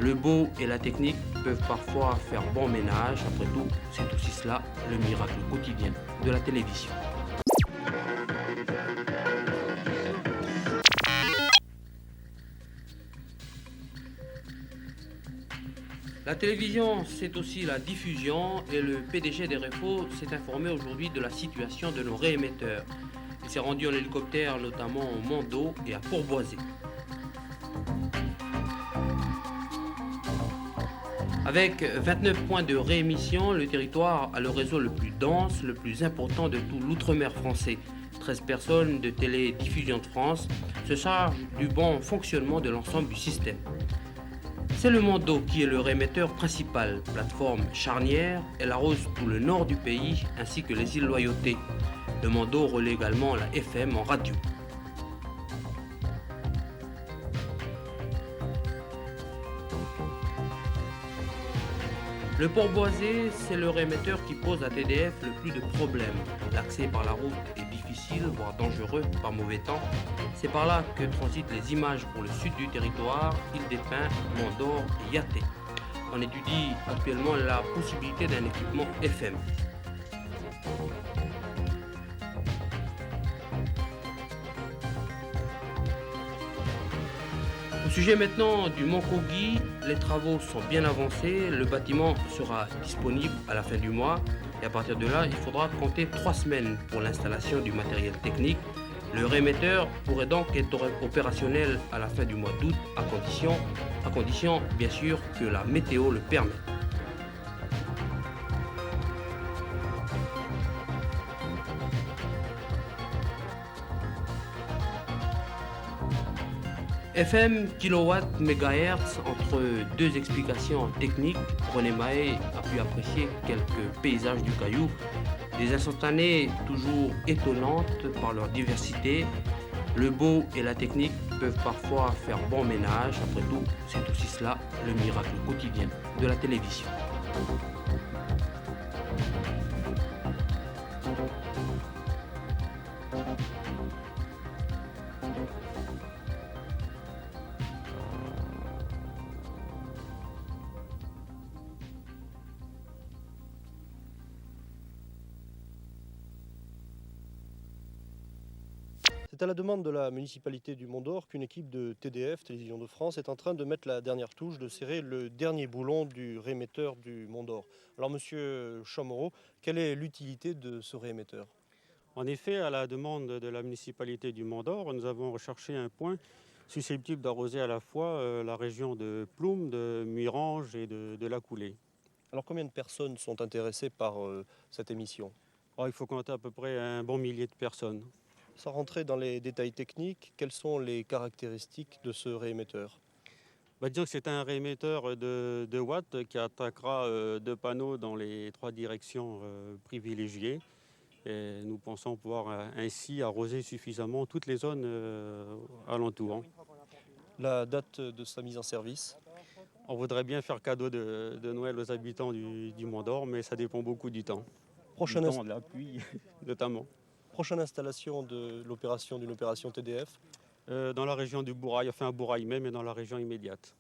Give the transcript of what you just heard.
Le beau et la technique peuvent parfois faire bon ménage. Après tout, c'est aussi cela le miracle quotidien de la télévision. La télévision, c'est aussi la diffusion et le PDG d'RFO s'est informé aujourd'hui de la situation de nos réémetteurs. Il s'est rendu en hélicoptère notamment au Mont d'Eau et à Courboisé. Avec 29 points de réémission, le territoire a le réseau le plus dense, le plus important de tout l'outre-mer français. 13 personnes de Télédiffusion de France se chargent du bon fonctionnement de l'ensemble du système. C'est le Mont d'Eau qui est le réémetteur principal, plateforme charnière. Elle arrose tout le nord du pays ainsi que les îles Loyauté. Le Mont d'Eau relaie également la FM en radio. Le Port-Boisé, c'est le réémetteur qui pose à TDF le plus de problèmes. L'accès par la route est difficile, voire dangereux par mauvais temps. C'est par là que transitent les images pour le sud du territoire, Île-des-Pins, Mont-d'Or et Yaté. On étudie actuellement la possibilité d'un équipement FM. Au sujet maintenant du Mont Kogi, les travaux sont bien avancés, le bâtiment sera disponible à la fin du mois et à partir de là, il faudra compter 3 semaines pour l'installation du matériel technique. Le réémetteur pourrait donc être opérationnel à la fin du mois d'août à condition bien sûr que la météo le permette. FM, kilowatt, mégahertz, entre deux explications techniques, René Mahé a pu apprécier quelques paysages du Caillou, des instantanées toujours étonnantes par leur diversité. Le beau et la technique peuvent parfois faire bon ménage. Après tout, c'est aussi cela le miracle quotidien de la télévision. C'est à la demande de la municipalité du Mont d'Or qu'une équipe de TDF, Télévision de France, est en train de mettre la dernière touche, de serrer le dernier boulon du réémetteur du Mont d'Or. Alors monsieur Chamorro, quelle est l'utilité de ce réémetteur? En effet, à la demande de la municipalité du Mont d'Or, nous avons recherché un point susceptible d'arroser à la fois la région de Ploum, de Mirange et de la Coulée. Alors combien de personnes sont intéressées par cette émission? Alors, il faut compter à peu près un bon millier de personnes. Sans rentrer dans les détails techniques, quelles sont les caractéristiques de ce réémetteur? Disons que c'est un réémetteur de watts qui attaquera 2 panneaux dans les 3 directions privilégiées. Et nous pensons pouvoir ainsi arroser suffisamment toutes les zones alentour. La date de sa mise en service? On voudrait bien faire cadeau de Noël aux habitants du Mont d'Or, mais ça dépend beaucoup du temps. Prochaine, Du temps, de la pluie, notamment. prochaine installation de l'opération d'une opération TDF? Dans la région du Bourail, enfin à Bourail même, et dans la région immédiate.